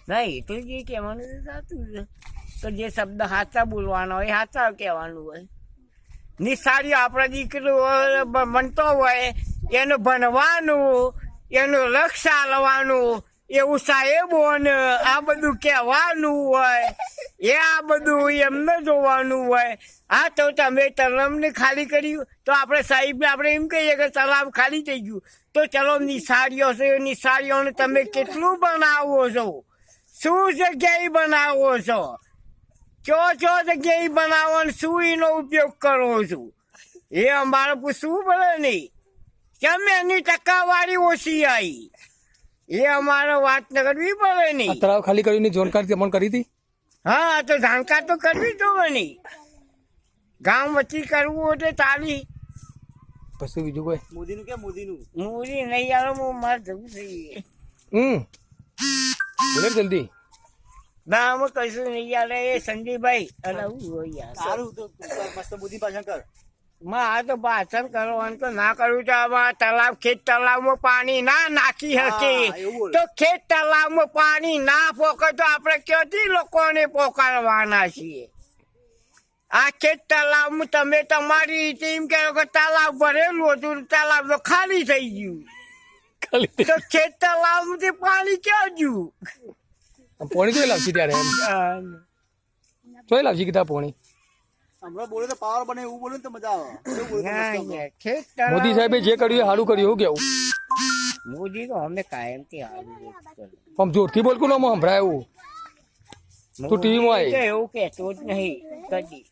ના એટલે જે કહેવાનું થતું છે તો જે શબ્દ સાચા બોલવાના હોય સાચા કહેવાનું હોય. નિશાળીઓ આપણા દીકરો બનતો હોય એનું ભણવાનું, એનું લક્ષ્ય આલવાનું, એવું સાહેબોને આ બધું કહેવાનું હોય, એ આ બધું એમને જોવાનું હોય. હા તો તમે તલાવને ખાલી કર્યું તો આપણે સાહેબને આપણે એમ કહીએ કે તલાવ ખાલી થઈ ગયું તો ચલો નિશાળીઓ છે, નિશાળીઓને તમે કેટલું બનાવો છો, શું જગ્યાએ બનાવો છો, ચો જગ્યાએ બનાવો ને શું એનો ઉપયોગ કરો છો, એ અમારે પૂછવું પડે નહીં. કેમ એની ટકાવારી ઓછી આવી એ અમારે વાત ન કરવી પડે નહીં. તળાવ ખાલી કરીને જાણકારી તમને કરી હતી? હા તો જાણકાર તો કરવી તો નહીં. ગામ વચ્ચે કરવું એટલે ચાલી. પછી બીજું કોઈ મોદીનું કે મોદીનું મૂરી નહીં આવે હું મારે જવું જોઈએ. બોલે જલ્દી. ના અમે કશું નહીં આવે એ સંદીપભાઈ અને હું હોય યાર સારું તો મસ્ત મોદી ભાષણ કર. આ તો ભાષણ કરવાનું તો ના કરવું તો આમાં તલાવ ખેત તલાવમાં પાણી ના નાખી શકે એવું બોલ. તો ખેત તલાવમાં પાણી ના પોકે તો આપણે ક્યાંથી લોકોને પોકારવાના છીએ? આ ખેત તલાવમાં તમે તમારી રીતે એમ કહો કે તલાવ ભરેલું હતું, તલાવ તો ખાલી થઈ ગયું, તો ખેત તલાવમાંથી પાણી ક્યાં ગયું? પોણી જોઈ લાવશી ત્યારે એમ જોઈ લાવશી કીધા પોણી. હમણાં બોલે તો પાવર બને એવું બોલે ને તો મજા આવે. એવું બોલે તો મસ્ત હમણાં. ખેત તલાવ મોદી સાહેબે જે કર્યું એ સારું કર્યું એવું કેવું? મોદી તો અમે કાયમથી હારું જ કરે. આમ જોરથી બોલ કોનો સંભળાય એવું? તું ટીવીમાં આવી. એવું કહેતો જ નહીં કદી.